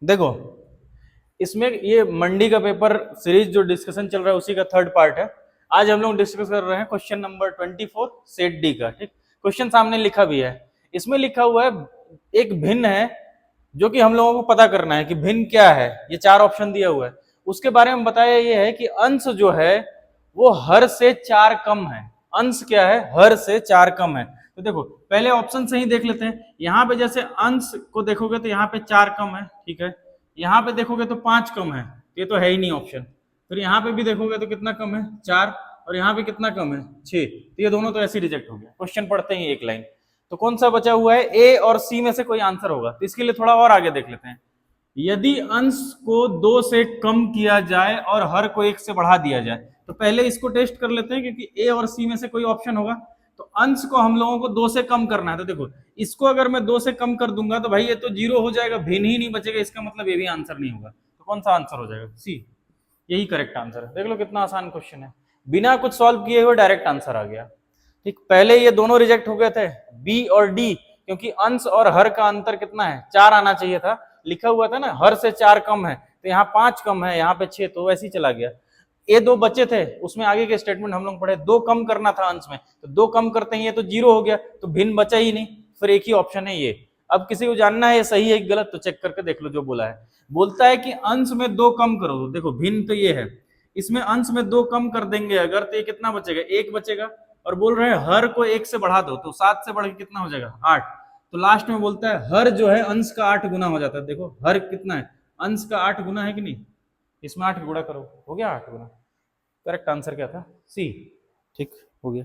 देखो इसमें ये मंडी का पेपर सीरीज जो डिस्कशन चल रहा है उसी का थर्ड पार्ट है। आज हम लोग डिस्कस कर रहे हैं क्वेश्चन नंबर 24 सेट डी का। ठीक, क्वेश्चन सामने लिखा भी है। इसमें लिखा हुआ है एक भिन्न है जो कि हम लोगों को पता करना है कि भिन्न क्या है। ये चार ऑप्शन दिया हुआ है, उसके बारे में बताया ये है कि अंश जो है वो हर से चार कम है। अंश क्या है? हर से चार कम है। तो देखो पहले ऑप्शन से ही देख लेते हैं। यहाँ पे जैसे अंश को देखोगे तो यहाँ पे चार कम है, ठीक है। यहाँ पे देखोगे तो पांच कम है, ये तो है ही नहीं ऑप्शन। फिर यहाँ पे भी देखोगे तो कितना कम है? चार। और यहाँ पे कितना कम है? छह। तो ये दोनों तो ऐसे रिजेक्ट हो गया। क्वेश्चन पढ़ते ही एक लाइन। तो कौन सा बचा हुआ है? ए और सी में से कोई आंसर होगा। तो इसके लिए थोड़ा और आगे देख लेते हैं। यदि अंश को दो से कम किया जाए और हर को एक से बढ़ा दिया जाए, तो पहले इसको टेस्ट कर लेते हैं क्योंकि ए और सी में से कोई ऑप्शन होगा। तो अंश को हम लोगों को दो से कम करना है। तो देखो इसको अगर मैं दो से कम कर दूंगा तो भाई ये तो जीरो हो जाएगा, भिन्न ही नहीं बचेगा। इसका मतलब ये भी आंसर नहीं होगा। तो कौन सा आंसर हो जाएगा? सी। यही करेक्ट आंसर है। देख लो कितना आसान क्वेश्चन है, बिना कुछ सॉल्व किए हुए डायरेक्ट आंसर आ गया। ठीक, पहले ये दोनों रिजेक्ट हो गए थे, बी और डी, क्योंकि अंश और हर का अंतर कितना है? चार आना चाहिए था। लिखा हुआ था ना हर से चार कम है, तो यहाँ पांच कम है, यहाँ पे छह, तो वैसे ही चला गया। ये दो बचे थे, उसमें आगे के स्टेटमेंट हम लोग पढ़े, दो कम करना था अंश में, तो दो कम करते ही ये तो जीरो हो गया, तो भिन्न बचा ही नहीं। फिर एक ही ऑप्शन है ये। अब किसी को जानना है ये सही है कि गलत, तो चेक करके देख लो। जो बोला है, बोलता है कि अंश में दो कम करो। देखो भिन्न तो ये है, इसमें अंश में दो कम कर देंगे अगर, तो ये कितना बचेगा? एक बचेगा। और बोल रहे हैं हर को एक से बढ़ा दो, तो सात से बढ़ के कितना हो जाएगा? आठ। तो लास्ट में बोलता है हर जो है अंश का आठ गुना हो जाता है। देखो हर कितना है? अंश का आठ गुना है कि नहीं? इसमें आठ गुणा करो, हो गया आठ गुना। करेक्ट आंसर क्या था? सी। ठीक, हो गया।